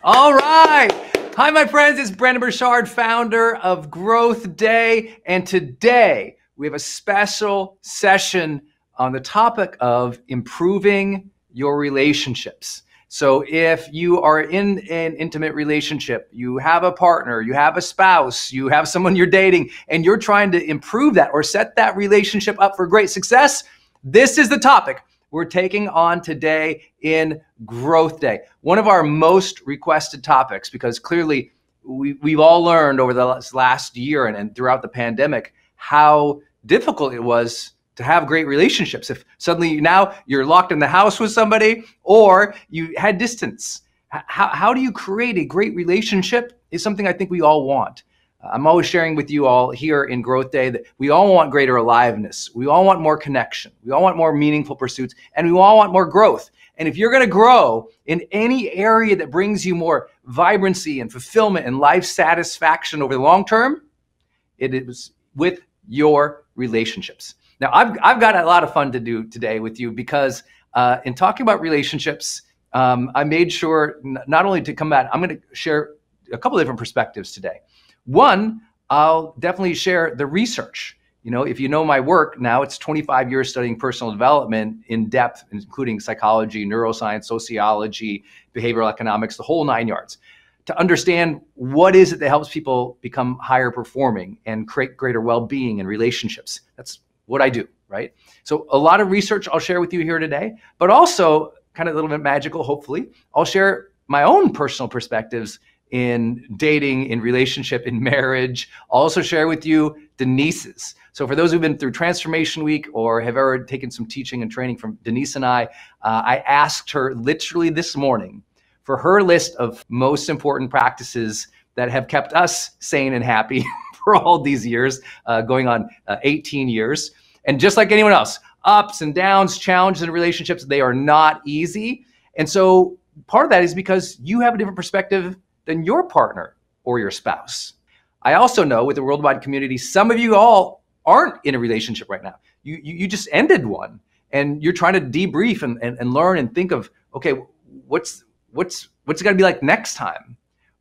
All right. Hi, my friends. It's Brendon Burchard, founder of Growth Day. And today we have a special session on the topic of improving your relationships. So if you are in an intimate relationship, you have a partner, you have a spouse, you have someone you're dating, and you're trying to improve that or set that relationship up for great success, this is the topic we're taking on today in Growth Day. One of our most requested topics, because clearly we've all learned over the last year and throughout the pandemic how difficult it was to have great relationships. If suddenly now you're locked in the house with somebody or you had distance, how do you create a great relationship is something I think we all want. I'm always sharing with you all here in Growth Day that we all want greater aliveness. We all want more connection. We all want more meaningful pursuits, and we all want more growth. And if you're going to grow in any area that brings you more vibrancy and fulfillment and life satisfaction over the long term, it is with your relationships. Now, I've got a lot of fun to do today with you because in talking about relationships, I made sure not only to come back, I'm going to share a couple of different perspectives today. One, I'll definitely share the research. You know, if you know my work now, it's 25 years studying personal development in depth, including psychology, neuroscience, sociology, behavioral economics, the whole 9 yards, to understand what is it that helps people become higher performing and create greater well-being and relationships. That's what I do, right? So a lot of research I'll share with you here today, but also kind of a little bit magical, hopefully. I'll share my own personal perspectives in dating, in relationship, in marriage. I'll also share with you Denise's. So for those who've been through Transformation Week or have ever taken some teaching and training from Denise and I asked her literally this morning for her list of most important practices that have kept us sane and happy for all these years, going on 18 years. And just like anyone else, ups and downs, challenges in relationships, they are not easy. And so part of that is because you have a different perspective than your partner or your spouse. I also know with the worldwide community, some of you all aren't in a relationship right now. You just ended one and you're trying to debrief and learn and think of, okay, what's it gonna be like next time?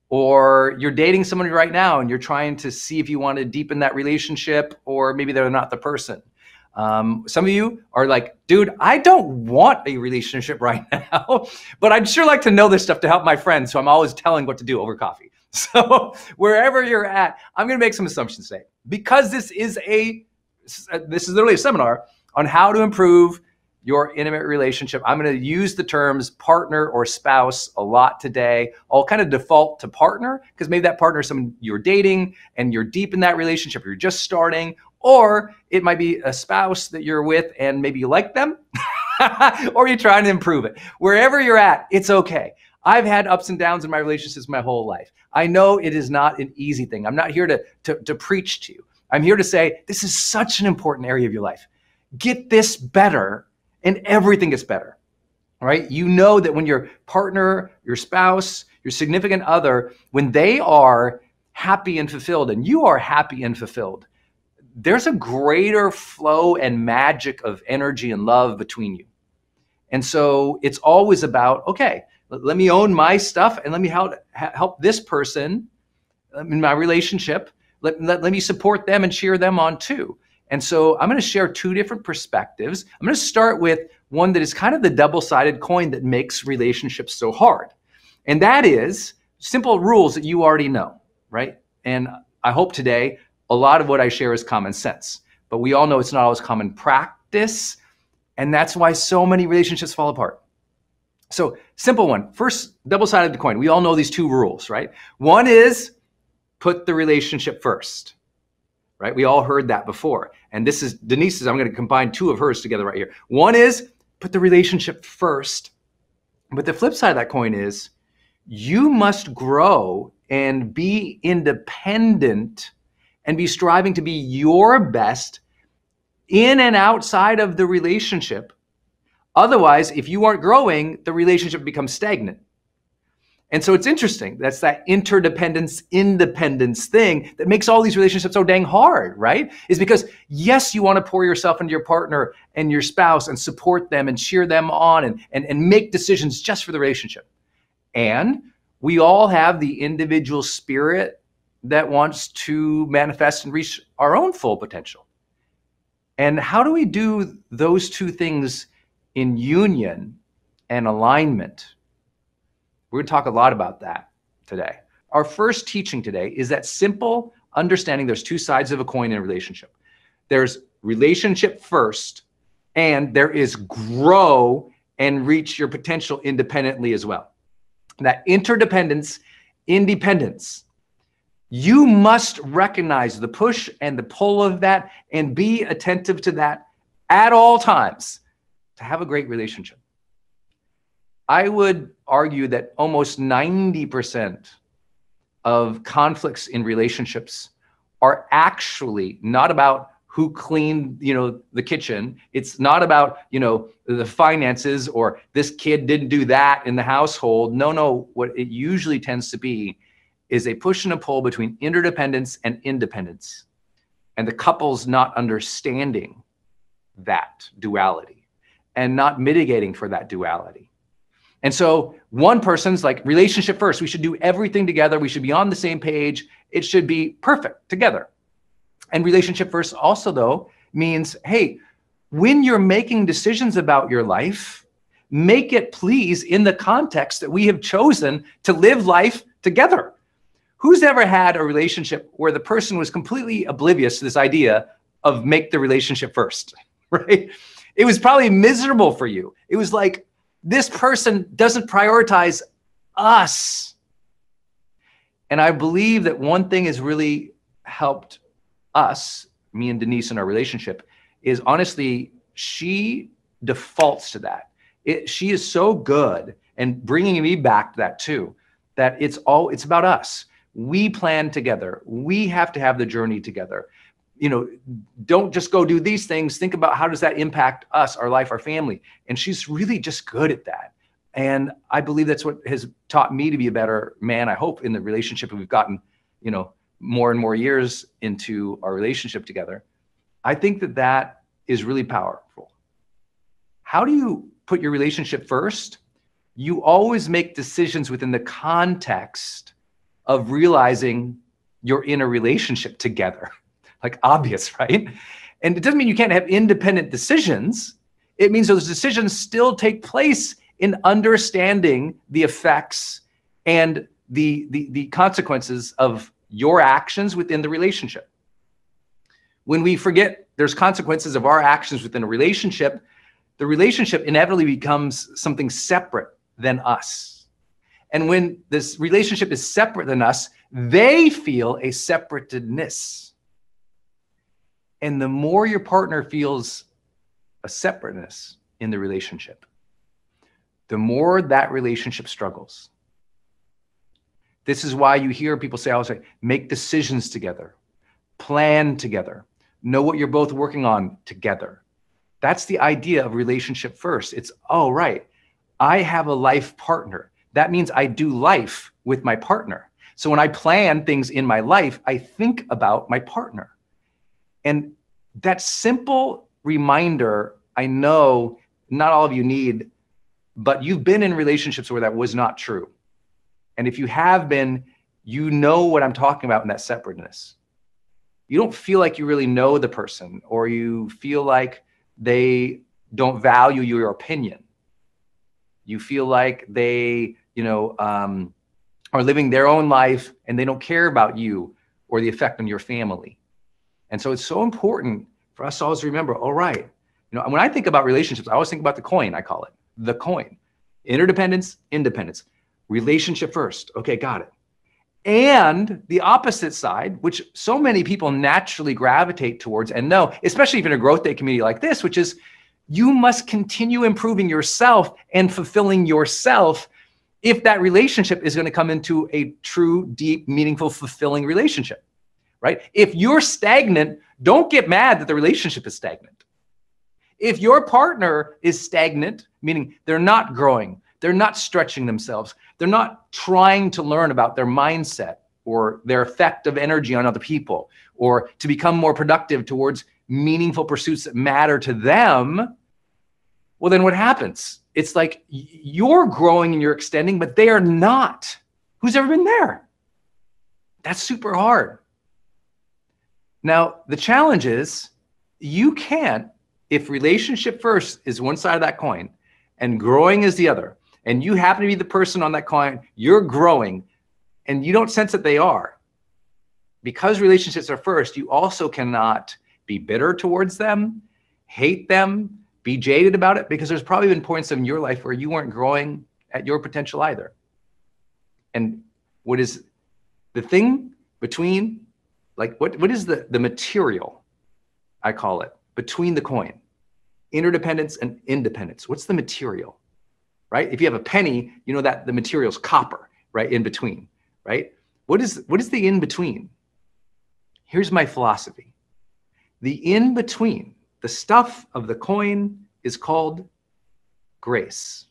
Or you're dating someone right now and you're trying to see if you want to deepen that relationship or maybe they're not the person. Some of you are like, dude, I don't want a relationship right now, but I'd sure like to know this stuff to help my friends. So I'm always telling what to do over coffee. So wherever you're at, I'm going to make some assumptions today because this is literally a seminar on how to improve your intimate relationship. I'm going to use the terms partner or spouse a lot today. I'll kind of default to partner because maybe that partner is someone you're dating and you're deep in that relationship. You're just starting. Or it might be a spouse that you're with and maybe you like them or you're trying to improve it. Wherever you're at, it's okay. I've had ups and downs in my relationships my whole life. I know it is not an easy thing. I'm not here to preach to you. I'm here to say this is such an important area of your life. Get this better and everything gets better, right? You know that when your partner, your spouse, your significant other, when they are happy and fulfilled and you are happy and fulfilled, there's a greater flow and magic of energy and love between you. And so it's always about, okay, let me own my stuff and let me help this person in my relationship. Let me support them and cheer them on too. And so I'm going to share two different perspectives. I'm going to start with one that is kind of the double-sided coin that makes relationships so hard. And that is simple rules that you already know, right? And I hope today a lot of what I share is common sense, but we all know it's not always common practice. And that's why so many relationships fall apart. So simple one, first double-sided coin. We all know these two rules, right? One is put the relationship first, right? We all heard that before. And this is Denise's, I'm going to combine two of hers together right here. One is put the relationship first. But the flip side of that coin is you must grow and be independent and be striving to be your best in and outside of the relationship. Otherwise, if you aren't growing, the relationship becomes stagnant. And so it's interesting. That's that interdependence, independence thing that makes all these relationships so dang hard, right? Is because, yes, you want to pour yourself into your partner and your spouse and support them and cheer them on and make decisions just for the relationship. And We all have the individual spirit that wants to manifest and reach our own full potential. And how do we do those two things in union and alignment? We're going to talk a lot about that today. Our first teaching today is that simple understanding there's two sides of a coin in a relationship. There's relationship first, and there is grow and reach your potential independently as well. That interdependence, independence. You must recognize the push and the pull of that and be attentive to that at all times to have a great relationship. I would argue that almost 90% of conflicts in relationships are actually not about who cleaned, the kitchen. It's not about, the finances or this kid didn't do that in the household. No, what it usually tends to be is a push and a pull between interdependence and independence, and the couple's not understanding that duality and not mitigating for that duality. And so one person's like, relationship first, we should do everything together. We should be on the same page. It should be perfect together. And relationship first also, though, means, hey, when you're making decisions about your life, make it please in the context that we have chosen to live life together. Who's ever had a relationship where the person was completely oblivious to this idea of make the relationship first, right? It was probably miserable for you. It was like, this person doesn't prioritize us. And I believe that one thing has really helped us, me and Denise in our relationship, is honestly, she defaults to that. She is so good and bringing me back to that too, that it's about us. We plan together. We have to have the journey together. Don't just go do these things. Think about how does that impact us, our life, our family. And she's really just good at that. And I believe that's what has taught me to be a better man, I hope, in the relationship we've gotten, more and more years into our relationship together. I think that is really powerful. How do you put your relationship first? You always make decisions within the context of realizing you're in a relationship together. Like obvious, right? And it doesn't mean you can't have independent decisions. It means those decisions still take place in understanding the effects and the consequences of your actions within the relationship. When we forget there's consequences of our actions within a relationship, the relationship inevitably becomes something separate than us. And when this relationship is separate than us, they feel a separatedness. And the more your partner feels a separateness in the relationship, the more that relationship struggles. This is why you hear people say, make decisions together, plan together, know what you're both working on together. That's the idea of relationship first. It's, right, I have a life partner. That means I do life with my partner. So when I plan things in my life, I think about my partner. And that simple reminder, I know not all of you need, but you've been in relationships where that was not true. And if you have been, you know what I'm talking about in that separateness. You don't feel like you really know the person, or you feel like they don't value your opinion. You feel like they, are living their own life and they don't care about you or the effect on your family. And so it's so important for us to always remember, when I think about relationships, I always think about the coin, I call it the coin. Interdependence, independence, relationship first. Okay, got it. And the opposite side, which so many people naturally gravitate towards and know, especially if in a growth day community like this, which is you must continue improving yourself and fulfilling yourself if that relationship is going to come into a true, deep, meaningful, fulfilling relationship, right? If you're stagnant, don't get mad that the relationship is stagnant. If your partner is stagnant, meaning they're not growing, they're not stretching themselves, they're not trying to learn about their mindset or their effect of energy on other people, or to become more productive towards meaningful pursuits that matter to them, well, then what happens? It's like you're growing and you're extending, but they are not. Who's ever been there? That's super hard. Now, the challenge is you can't, if relationship first is one side of that coin and growing is the other, and you happen to be the person on that coin, you're growing, and you don't sense that they are. Because relationships are first, you also cannot be bitter towards them, hate them, be jaded about it, because there's probably been points in your life where you weren't growing at your potential either. And what is the thing between, like, what is the material, I call it, between the coin? Interdependence and independence. What's the material, right? If you have a penny, you know that the material's copper, right? In between, right? What is the in between? Here's my philosophy. The in between, the stuff of the coin, is called grace.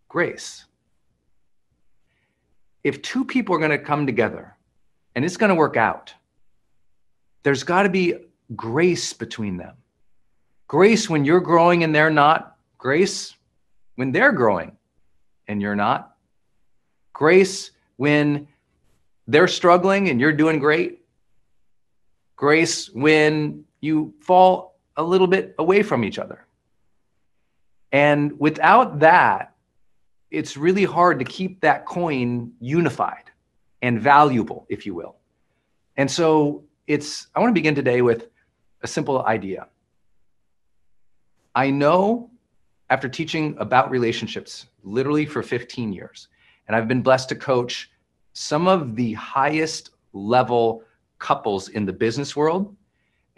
Grace. If two people are going to come together and it's going to work out, there's got to be grace between them. Grace when you're growing and they're not. Grace when they're growing and you're not. Grace when they're struggling and you're doing great. Grace when you fall a little bit away from each other. And without that, it's really hard to keep that coin unified and valuable, if you will. And so I want to begin today with a simple idea. I know, after teaching about relationships literally for 15 years, and I've been blessed to coach some of the highest level couples in the business world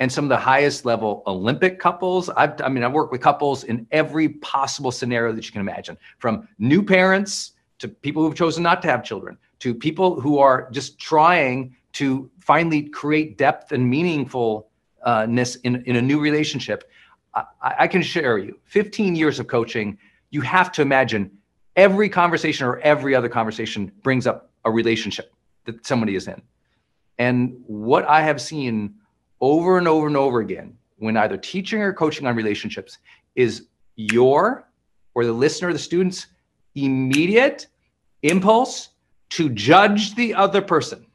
and some of the highest level Olympic couples. I've worked with couples in every possible scenario that you can imagine, from new parents to people who've chosen not to have children, to people who are just trying to finally create depth and meaningfulness in a new relationship. I can share you, 15 years of coaching, you have to imagine every conversation or every other conversation brings up a relationship that somebody is in. And what I have seen over and over and over again, when either teaching or coaching on relationships, is your, or the listener, the student's immediate impulse to judge the other person.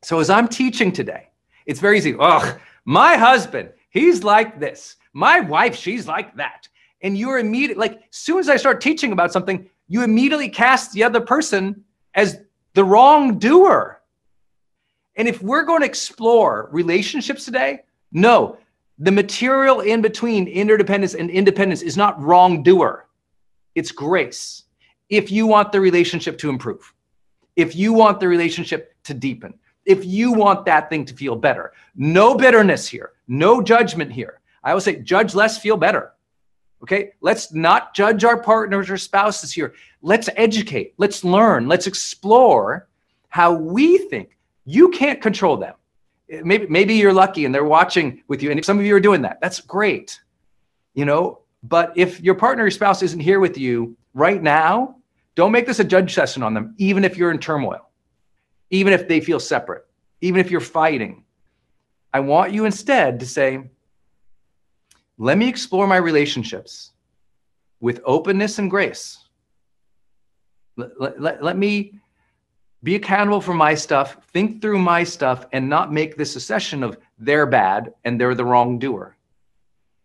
So as I'm teaching today, it's very easy. Oh, my husband, he's like this. My wife, she's like that. And you're immediately, like, as soon as I start teaching about something, you immediately cast the other person as the wrongdoer. And if we're going to explore relationships today, no, the material in between interdependence and independence is not wrongdoer. It's grace. If you want the relationship to improve, if you want the relationship to deepen, if you want that thing to feel better, no bitterness here, no judgment here. I always say, judge less, feel better. Okay, let's not judge our partners or spouses here. Let's educate, let's learn, let's explore how we think. You can't control them. Maybe you're lucky and they're watching with you. And if some of you are doing that, that's great. But if your partner or spouse isn't here with you right now, don't make this a judge session on them, even if you're in turmoil, even if they feel separate, even if you're fighting. I want you instead to say, let me explore my relationships with openness and grace. Let me be accountable for my stuff, think through my stuff, and not make this a session of they're bad and they're the wrongdoer.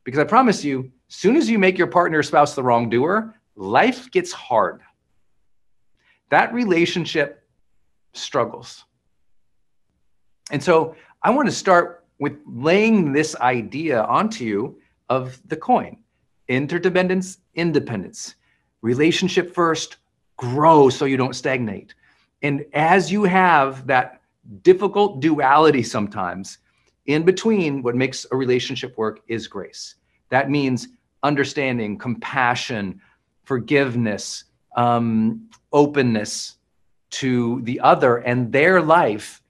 Because I promise you, as soon as you make your partner or spouse the wrongdoer, life gets hard. That relationship struggles. And so I want to start with laying this idea onto you of the coin. Interdependence, independence. Relationship first, grow so you don't stagnate. And as you have that difficult duality sometimes, in between, what makes a relationship work is grace. That means understanding, compassion, forgiveness, openness to the other and their life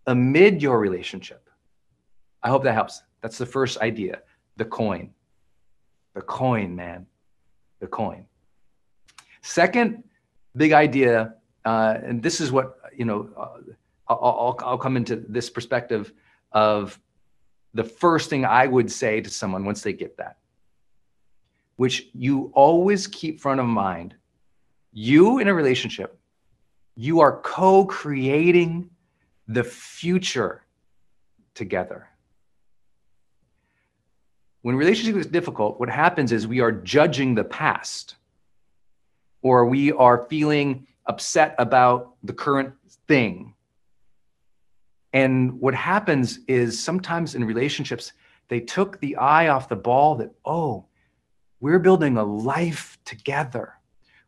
amid your relationship. I hope that helps. That's the first idea, the coin. The coin, man, the coin. Second big idea, and this is what, I'll come into this perspective of the first thing I would say to someone once they get that, which you always keep front of mind. You in a relationship, you are co-creating the future together. When relationship is difficult, what happens is we are judging the past, or we are feeling upset about the current thing. And what happens is sometimes in relationships, they took the eye off the ball that, oh, we're building a life together.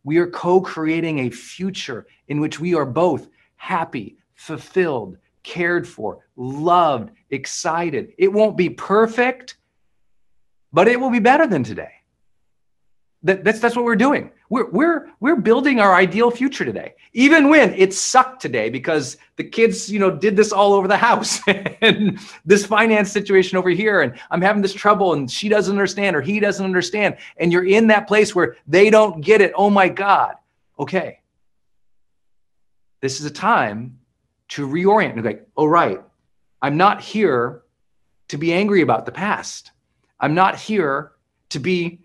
We are co-creating a future in which we are both happy, fulfilled, cared for, loved, excited. It won't be perfect, but it will be better than today. That's what we're doing. We're building our ideal future today, even when it sucked today because the kids, did this all over the house and this finance situation over here, and I'm having this trouble and she doesn't understand or he doesn't understand. And you're in that place where they don't get it. Oh my God. Okay. This is a time to reorient and be like, oh, right. I'm not here to be angry about the past. I'm not here to be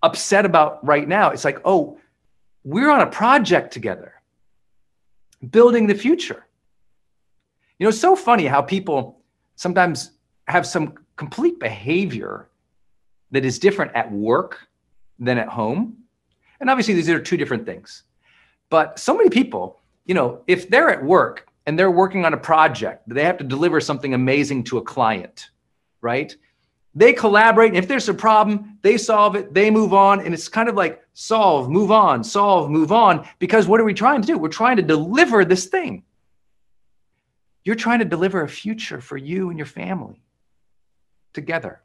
upset about right now. It's like, oh, we're on a project together, building the future. It's so funny how people sometimes have some complete behavior that is different at work than at home. And obviously these are two different things. But so many people, if they're at work and they're working on a project, they have to deliver something amazing to a client, right? They collaborate, and if there's a problem, they solve it, they move on, and it's kind of like solve, move on, because what are we trying to do? We're trying to deliver this thing. You're trying to deliver a future for you and your family together.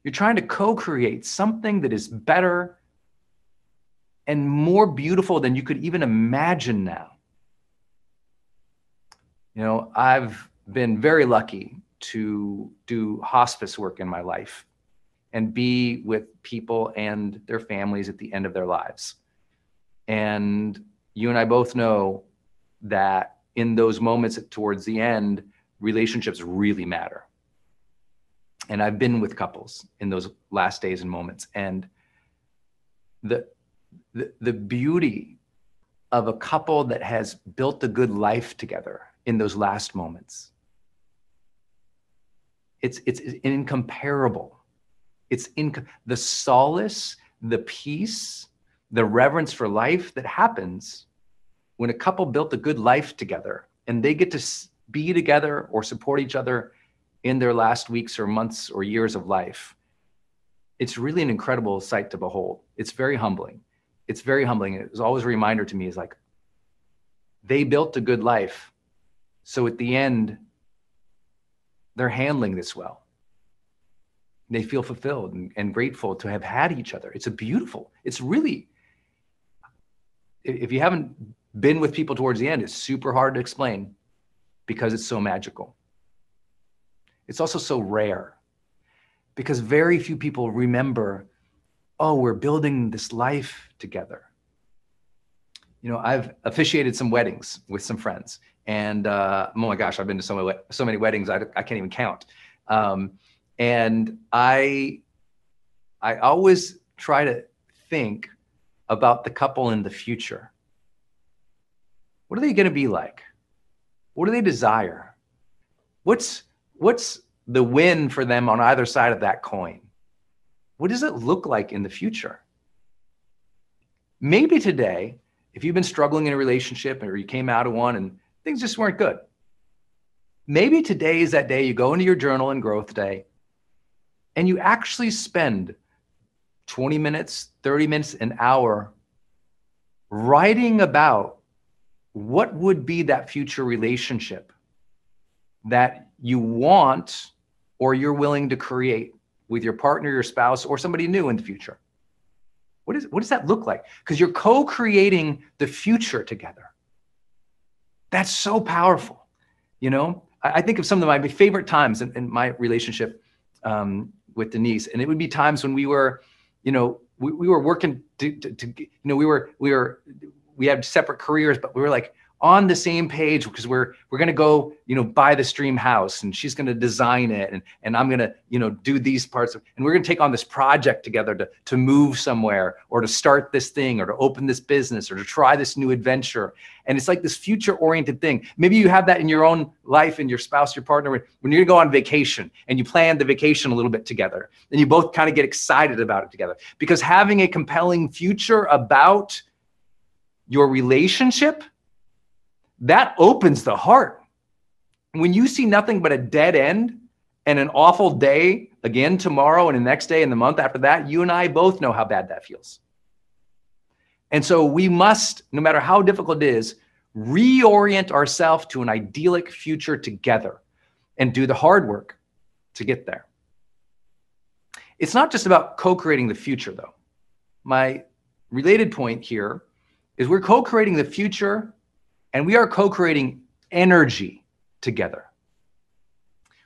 You're trying to co-create something that is better and more beautiful than you could even imagine now. I've been very lucky to do hospice work in my life and be with people and their families at the end of their lives. And you and I both know that in those moments towards the end, relationships really matter. And I've been with couples in those last days and moments. And the beauty of a couple that has built a good life together in those last moments, it's incomparable. It's the solace, the peace, the reverence for life that happens when a couple built a good life together and they get to be together or support each other in their last weeks or months or years of life. It's really an incredible sight to behold. It's very humbling. It's very humbling. It was always a reminder to me, is like, they built a good life. So at the end, they're handling this well. They feel fulfilled and grateful to have had each other. It's really, if you haven't been with people towards the end, it's super hard to explain because it's so magical. It's also so rare because very few people remember, oh, we're building this life together. I've officiated some weddings with some friends, and oh my gosh, I've been to so many weddings, I can't even count. And I always try to think about the couple in the future. What are they going to be like? What do they desire? What's the win for them on either side of that coin? What does it look like in the future? Maybe today, if you've been struggling in a relationship or you came out of one and things just weren't good, maybe today is that day you go into your journal and growth day and you actually spend 20 minutes, 30 minutes, an hour writing about what would be that future relationship that you want or you're willing to create with your partner, your spouse, or somebody new in the future. What does that look like? Because you're co-creating the future together. That's so powerful. I think of some of my favorite times in my relationship with Denise, and it would be times when we were, we were working we had separate careers, but we were like on the same page because we're going to go, buy this dream house, and she's going to design it, and I'm going to, do these parts and we're going to take on this project together to move somewhere, or to start this thing, or to open this business, or to try this new adventure. And it's like this future oriented thing. Maybe you have that in your own life, and your spouse, your partner, when you're going to go on vacation and you plan the vacation a little bit together, and you both kind of get excited about it together, because having a compelling future about your relationship, that opens the heart. When you see nothing but a dead end and an awful day again tomorrow and the next day and the month after that, you and I both know how bad that feels. And so we must, no matter how difficult it is, reorient ourselves to an idyllic future together and do the hard work to get there. It's not just about co-creating the future, though. My related point here is we're co-creating the future, and we are co-creating energy together.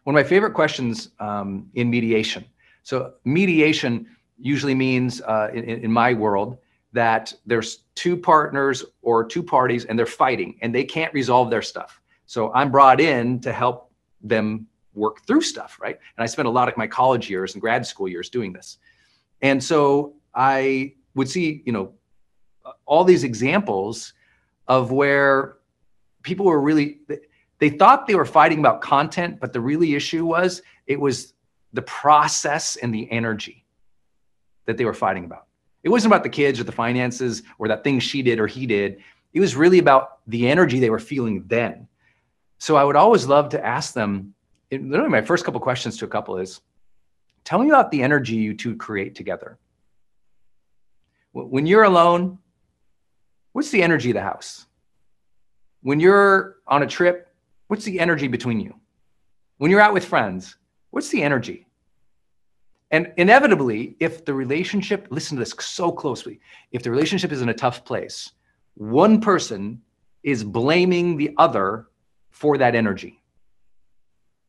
One of my favorite questions in mediation. So mediation usually means, in my world, that there's two partners or two parties and they're fighting and they can't resolve their stuff. So I'm brought in to help them work through stuff, right? And I spent a lot of my college years and grad school years doing this. And so I would see, all these examples of where people were really, they thought they were fighting about content, but the really issue was, it was the process and the energy that they were fighting about. It wasn't about the kids or the finances or that thing she did or he did. It was really about the energy they were feeling then. So I would always love to ask them, literally my first couple questions to a couple is, tell me about the energy you two create together. When you're alone, what's the energy of the house? When you're on a trip, what's the energy between you? When you're out with friends, what's the energy? And inevitably, if the relationship, listen to this so closely, if the relationship is in a tough place, one person is blaming the other for that energy,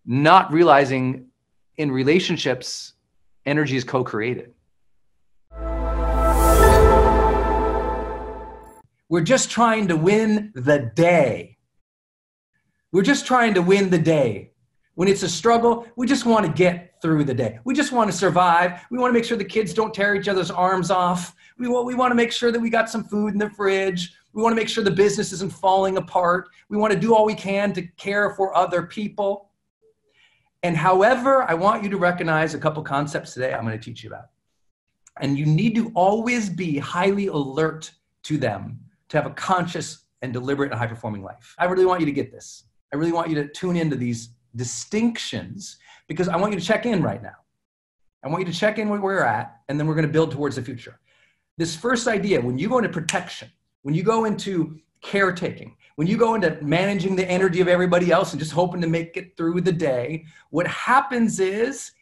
not realizing in relationships, energy is co-created. We're just trying to win the day. We're just trying to win the day. When it's a struggle, we just want to get through the day. We just want to survive. We want to make sure the kids don't tear each other's arms off. We want to make sure that we got some food in the fridge. We want to make sure the business isn't falling apart. We want to do all we can to care for other people. And however, I want you to recognize a couple concepts today I'm going to teach you about. And you need to always be highly alert to them to have a conscious and deliberate and high-performing life. I really want you to get this. I really want you to tune into these distinctions, because I want you to check in right now. I want you to check in where we're at, and then we're going to build towards the future. This first idea, when you go into protection, when you go into caretaking, when you go into managing the energy of everybody else and just hoping to make it through the day, what happens is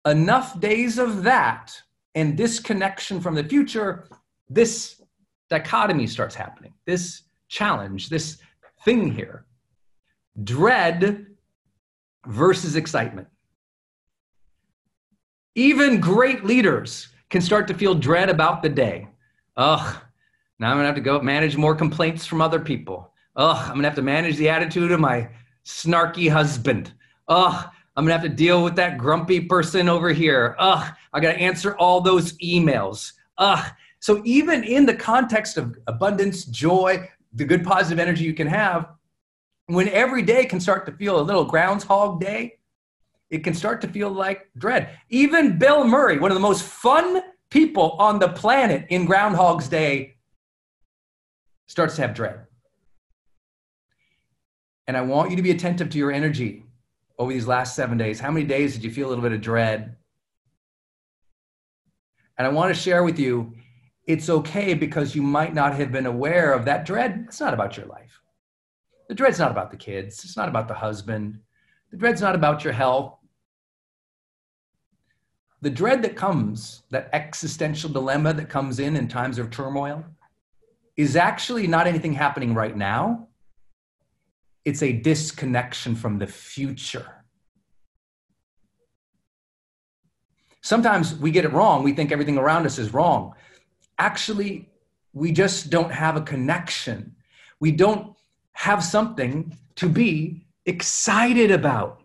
enough days of that and disconnection from the future, this dichotomy starts happening, this challenge, this thing here. Dread versus excitement. Even great leaders can start to feel dread about the day. Ugh, now I'm gonna have to go manage more complaints from other people. Ugh, I'm gonna have to manage the attitude of my snarky husband. Ugh, I'm gonna have to deal with that grumpy person over here. Ugh, I gotta answer all those emails. Ugh. So even in the context of abundance, joy, the good positive energy you can have, when every day can start to feel a little Groundhog Day, it can start to feel like dread. Even Bill Murray, one of the most fun people on the planet in Groundhog's Day, starts to have dread. And I want you to be attentive to your energy over these last 7 days. How many days did you feel a little bit of dread? And I want to share with you, it's okay, because you might not have been aware of that dread. It's not about your life. The dread's not about the kids. It's not about the husband. The dread's not about your health. The dread that comes, that existential dilemma that comes in times of turmoil, is actually not anything happening right now. It's a disconnection from the future. Sometimes we get it wrong. We think everything around us is wrong. Actually, we just don't have a connection. We don't have something to be excited about.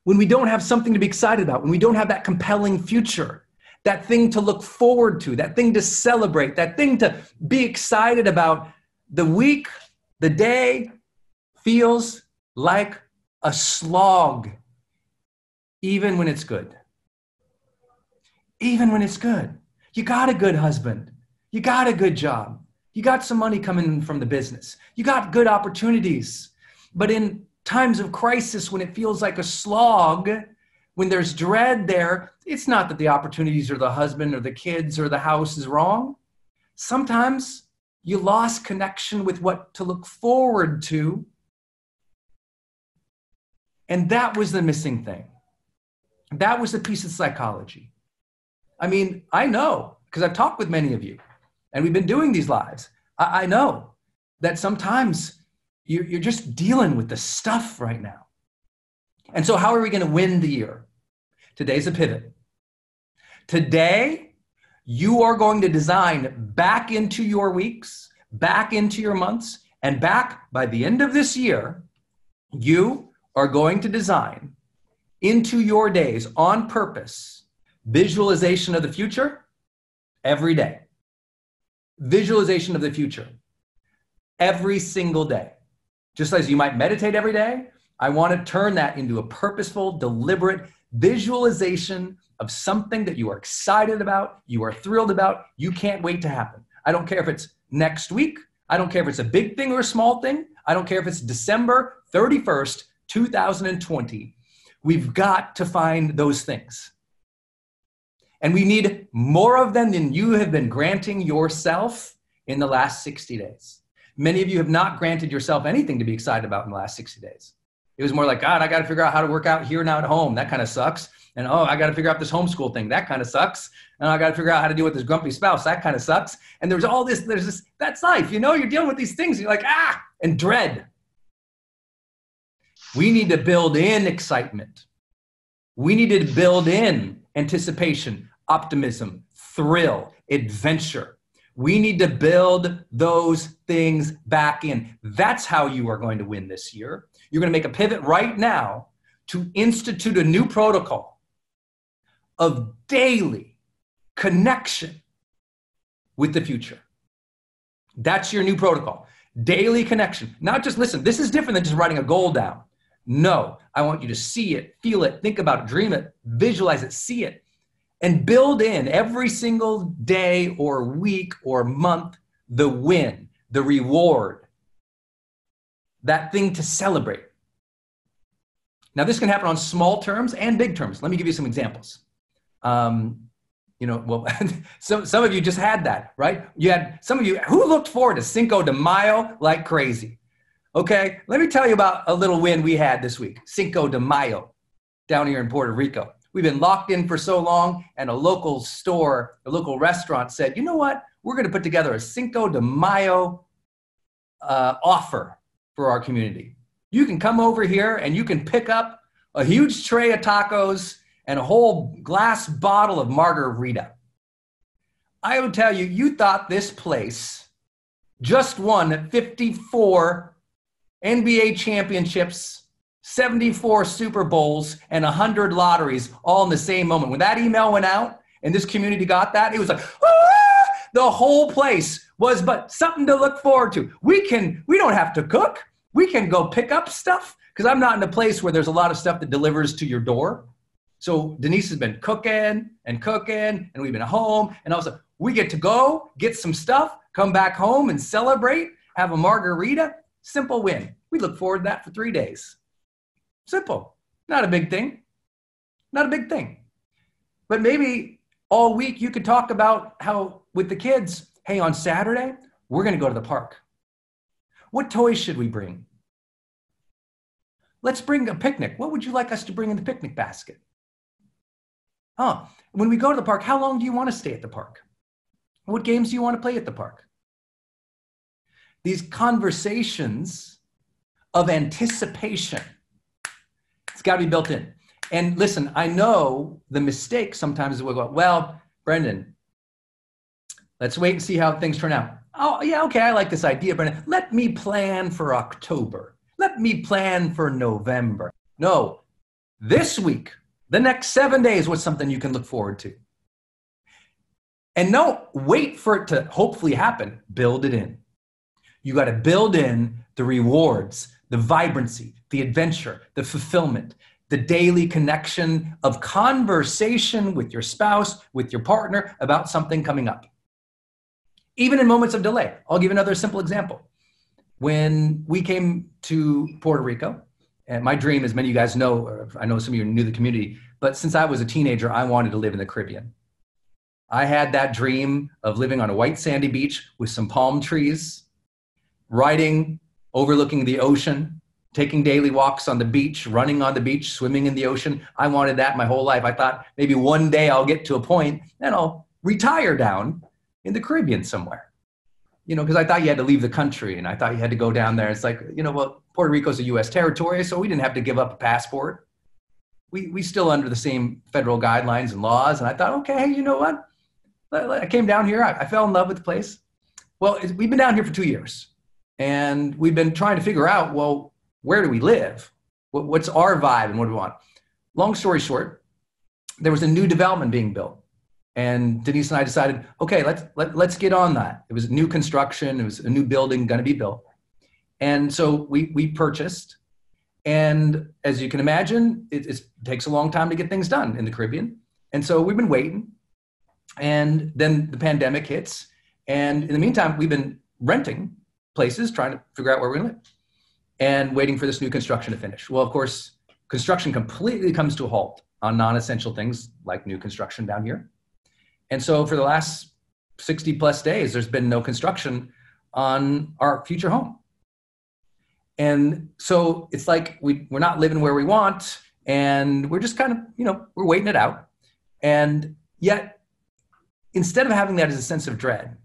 When we don't have something to be excited about, when we don't have that compelling future, that thing to look forward to, that thing to celebrate, that thing to be excited about, the week, the day feels like a slog, even when it's good. Even when it's good. You got a good husband. You got a good job. You got some money coming in from the business. You got good opportunities. But in times of crisis, when it feels like a slog, when there's dread there, it's not that the opportunities or the husband or the kids or the house is wrong. Sometimes you lost connection with what to look forward to. And that was the missing thing. That was the piece of psychology. I mean, I know, because I've talked with many of you, and we've been doing these lives. I know that sometimes you're just dealing with the stuff right now. And so how are we going to win the year? Today's a pivot. Today, you are going to design back into your weeks, back into your months, and back by the end of this year, you are going to design into your days on purpose visualization of the future every day. Visualization of the future every single day. Just as you might meditate every day, I want to turn that into a purposeful, deliberate visualization of something that you are excited about, you are thrilled about, you can't wait to happen. I don't care if it's next week. I don't care if it's a big thing or a small thing. I don't care if it's December 31st, 2020. We've got to find those things. And we need more of them than you have been granting yourself in the last 60 days. Many of you have not granted yourself anything to be excited about in the last 60 days. It was more like, God, I got to figure out how to work out here now at home. That kind of sucks. And oh, I got to figure out this homeschool thing. That kind of sucks. And I got to figure out how to deal with this grumpy spouse. That kind of sucks. And there's all this, that's life. You know, you're dealing with these things. And you're like, and dread. We need to build in excitement. We need to build in anticipation, optimism, thrill, adventure. We need to build those things back in. That's how you are going to win this year. You're going to make a pivot right now to institute a new protocol of daily connection with the future. That's your new protocol. Daily connection. Not just listen, this is different than just writing a goal down. No, I want you to see it, feel it, think about it, dream it, visualize it, see it, and build in every single day or week or month the win, the reward, that thing to celebrate. Now, this can happen on small terms and big terms. Let me give you some examples. Some of you just had that, right? You had some of you who looked forward to Cinco de Mayo like crazy. Okay, let me tell you about a little win we had this week, Cinco de Mayo, down here in Puerto Rico. We've been locked in for so long, and a local store, a local restaurant said, you know what? We're going to put together a Cinco de Mayo offer for our community. You can come over here and you can pick up a huge tray of tacos and a whole glass bottle of margarita. I will tell you, you thought this place just won 54 NBA championships, 74 Super Bowls, and 100 lotteries all in the same moment. When that email went out and this community got that, it was like, the whole place was but something to look forward to. We don't have to cook. We can go pick up stuff because I'm not in a place where there's a lot of stuff that delivers to your door. So Denise has been cooking, and we've been home. And also we get to go get some stuff, come back home and celebrate, have a margarita. Simple win. We look forward to that for 3 days. Simple. Not a big thing. Not a big thing. But maybe all week you could talk about how with the kids, hey, on Saturday, we're going to go to the park. What toys should we bring? Let's bring a picnic. What would you like us to bring in the picnic basket? When we go to the park, how long do you want to stay at the park? What games do you want to play at the park? These conversations of anticipation, it's got to be built in. And listen, I know the mistake sometimes is we'll go, well, Brendon, let's wait and see how things turn out. Oh, yeah, okay, I like this idea, Brendon. Let me plan for October. Let me plan for November. No, this week, the next 7 days was something you can look forward to. And don't wait for it to hopefully happen. Build it in. You got to build in the rewards, the vibrancy, the adventure, the fulfillment, the daily connection of conversation with your spouse, with your partner about something coming up. Even in moments of delay. I'll give another simple example. When we came to Puerto Rico, and my dream, as many of you guys know, or I know some of you are new to the community, but since I was a teenager, I wanted to live in the Caribbean. I had that dream of living on a white sandy beach with some palm trees, riding, overlooking the ocean, taking daily walks on the beach, running on the beach, swimming in the ocean. I wanted that my whole life. I thought maybe one day I'll get to a point and I'll retire down in the Caribbean somewhere. You know, because I thought you had to leave the country and I thought you had to go down there. It's like, you know, well, Puerto Rico's a US territory, so we didn't have to give up a passport. We still under the same federal guidelines and laws. And I thought, okay, hey, you know what? I came down here. I fell in love with the place. Well, we've been down here for 2 years and we've been trying to figure out, well, where do we live? What's our vibe and what do we want? Long story short, there was a new development being built. And Denise and I decided, okay, let's get on that. It was new construction. It was a new building going to be built. And so we purchased. And as you can imagine, it takes a long time to get things done in the Caribbean. And so we've been waiting. And then the pandemic hits. And in the meantime, we've been renting places, trying to figure out where we're going to live and waiting for this new construction to finish. Well, of course, construction completely comes to a halt on non-essential things like new construction down here. And so for the last 60 plus days, there's been no construction on our future home. And so it's like we're not living where we want and we're just kind of, you know, we're waiting it out. And yet, instead of having that as a sense of dread,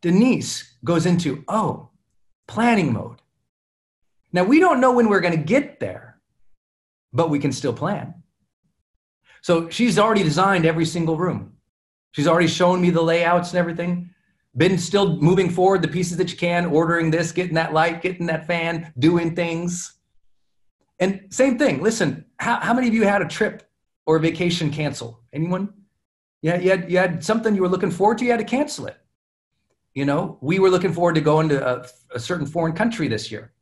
Denise goes into, planning mode. Now, we don't know when we're going to get there, but we can still plan. So she's already designed every single room. She's already shown me the layouts and everything. Been still moving forward the pieces that you can, ordering this, getting that light, getting that fan, doing things. And same thing, listen, how many of you had a trip or a vacation cancel? Anyone? Yeah, you had something you were looking forward to, you had to cancel it. You know, we were looking forward to going to a certain foreign country this year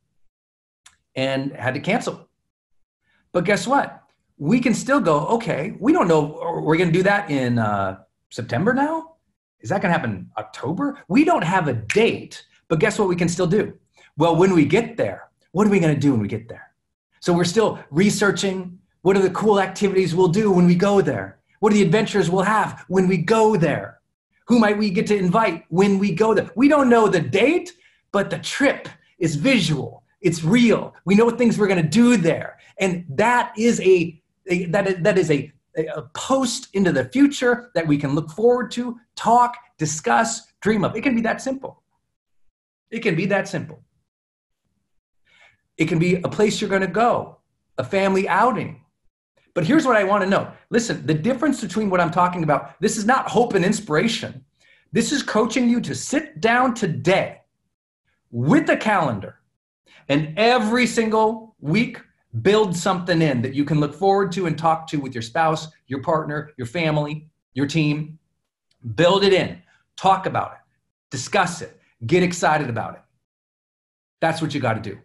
and had to cancel. But guess what? We can still go, okay, we don't know, we're going to do that in September now? Is that going to happen October? We don't have a date, but guess what we can still do? Well, when we get there, what are we going to do when we get there? So we're still researching, what are the cool activities we'll do when we go there? What are the adventures we'll have when we go there? Who might we get to invite when we go there? We don't know the date, but the trip is visual. It's real. We know what things we're going to do there. And that is a post into the future that we can look forward to, talk, discuss, dream of. It can be that simple. It can be that simple. It can be a place you're going to go, a family outing. But here's what I want to know. Listen, the difference between what I'm talking about, this is not hope and inspiration. This is coaching you to sit down today with a calendar and every single week build something in that you can look forward to and talk to with your spouse, your partner, your family, your team. Build it in, talk about it, discuss it, get excited about it. That's what you got to do.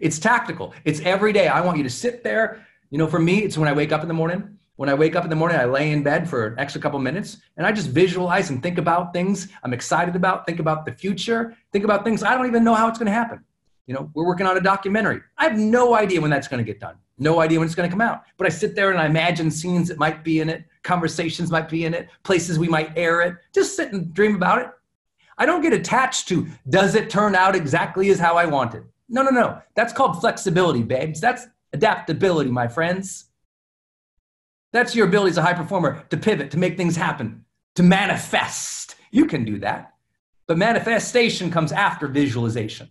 It's tactical. It's every day. I want you to sit there. You know, for me, it's when I wake up in the morning. When I wake up in the morning, I lay in bed for an extra couple minutes and I just visualize and think about things I'm excited about, think about the future, think about things I don't even know how it's going to happen. You know, we're working on a documentary. I have no idea when that's going to get done. No idea when it's going to come out. But I sit there and I imagine scenes that might be in it, conversations might be in it, places we might air it. Just sit and dream about it. I don't get attached to, does it turn out exactly as how I want it? No. That's called flexibility, babes. That's adaptability, my friends. That's your ability as a high performer to pivot, to make things happen, to manifest. You can do that. But manifestation comes after visualization.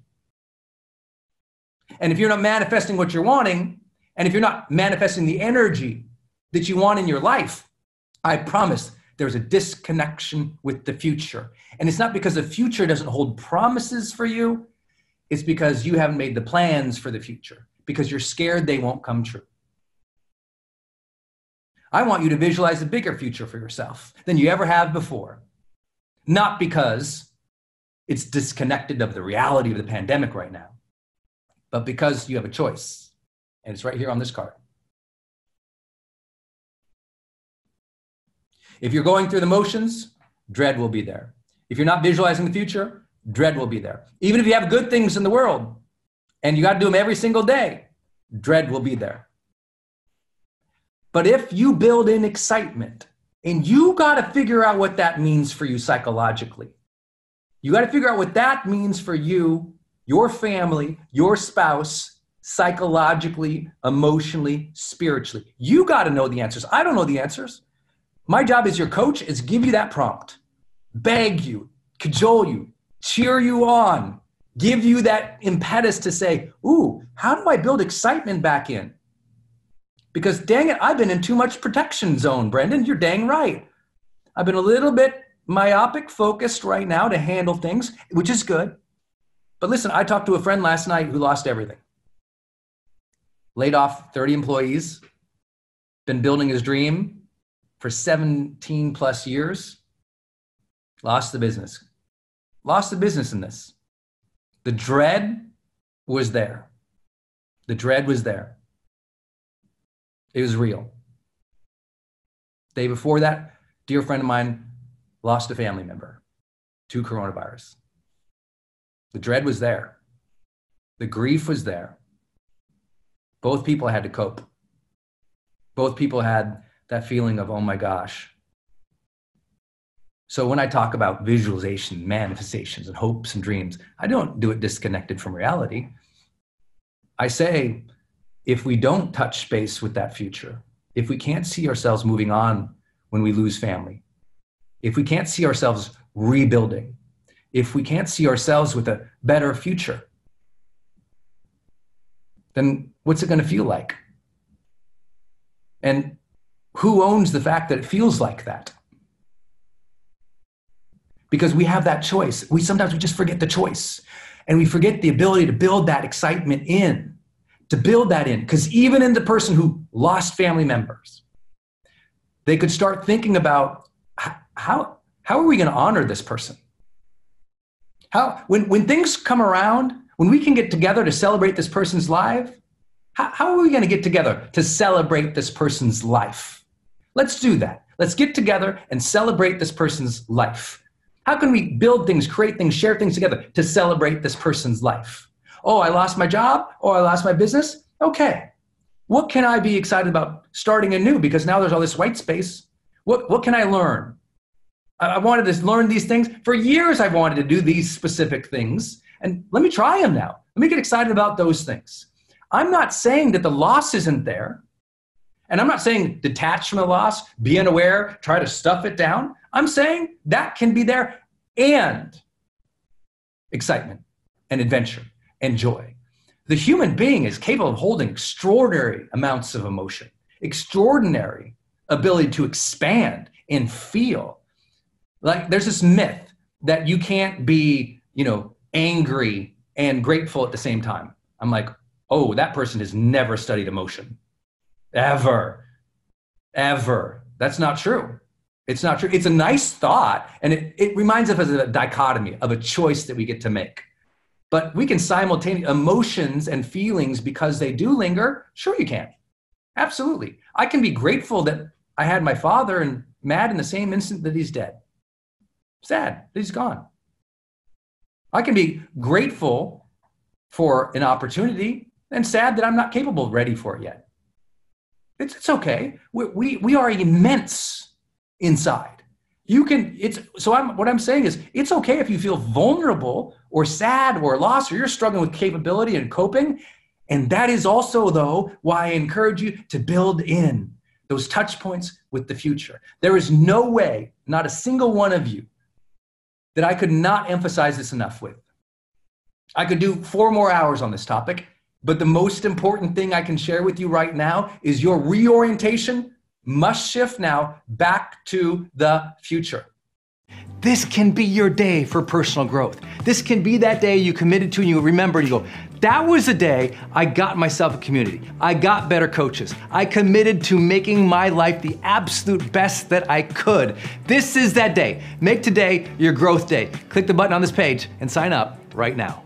And if you're not manifesting what you're wanting, and if you're not manifesting the energy that you want in your life, I promise There's a disconnection with the future. And it's not because the future doesn't hold promises for you. It's because you haven't made the plans for the future, because you're scared they won't come true. I want you to visualize a bigger future for yourself than you ever have before. Not because it's disconnected of the reality of the pandemic right now, but because you have a choice. And it's right here on this card. If you're going through the motions, dread will be there. If you're not visualizing the future, dread will be there. Even if you have good things in the world and you got to do them every single day, dread will be there. But if you build in excitement, and you got to figure out what that means for you psychologically. You got to figure out what that means for you, your family, your spouse, psychologically, emotionally, spiritually. You got to know the answers. I don't know the answers. My job as your coach is give you that prompt, beg you, cajole you, cheer you on, give you that impetus to say, ooh, how do I build excitement back in? Because dang it, I've been in too much protection zone, Brendon. You're dang right. I've been a little bit myopic focused right now to handle things, which is good. But listen, I talked to a friend last night who lost everything. Laid off 30 employees, been building his dream for 17 plus years, lost the business. Lost the business in this. The dread was there. The dread was there. It was real. Day before that, dear friend of mine lost a family member to coronavirus. The dread was there. The grief was there. Both people had to cope. Both people had that feeling of, oh my gosh. So when I talk about visualization, manifestations, and hopes and dreams, I don't do it disconnected from reality. I say, if we don't touch space with that future, if we can't see ourselves moving on when we lose family, if we can't see ourselves rebuilding, if we can't see ourselves with a better future, then what's it going to feel like? And who owns the fact that it feels like that? Because we have that choice. Sometimes we just forget the choice, and we forget the ability to build that excitement in. To build that in, because even in the person who lost family members, they could start thinking about how are we going to honor this person? When things come around, when we can get together to celebrate this person's life, how are we going to get together to celebrate this person's life? Let's do that. Let's get together and celebrate this person's life. How can we build things, create things, share things together to celebrate this person's life? Oh, I lost my job. Oh, I lost my business. Okay. What can I be excited about starting anew? Because now there's all this white space. What can I learn? I wanted to learn these things. For years, I've wanted to do these specific things. And let me try them now. Let me get excited about those things. I'm not saying that the loss isn't there. And I'm not saying detach from the loss, be unaware, try to stuff it down. I'm saying that can be there, and excitement and adventure and joy. The human being is capable of holding extraordinary amounts of emotion, extraordinary ability to expand and feel. Like there's this myth that you can't be, angry and grateful at the same time. I'm like, oh, that person has never studied emotion. Ever. That's not true. It's not true. It's a nice thought, and it reminds us of a dichotomy, of a choice that we get to make. But we can simultaneously, emotions and feelings, because they do linger, sure you can. Absolutely. I can be grateful that I had my father and mad in the same instant that he's dead. Sad that he's gone. I can be grateful for an opportunity and sad that I'm not capable, ready for it yet. It's okay. We are immense inside. What I'm saying is, it's okay if you feel vulnerable or sad or lost, or you're struggling with capability and coping. And that is also, though, why I encourage you to build in those touch points with the future. There is no way, not a single one of you, that I could not emphasize this enough with. I could do 4 more hours on this topic, but the most important thing I can share with you right now is your reorientation must shift now back to the future. This can be your day for personal growth. This can be that day you committed to and you remember and you go, that was the day I got myself a community. I got better coaches. I committed to making my life the absolute best that I could. This is that day. Make today your growth day. Click the button on this page and sign up right now.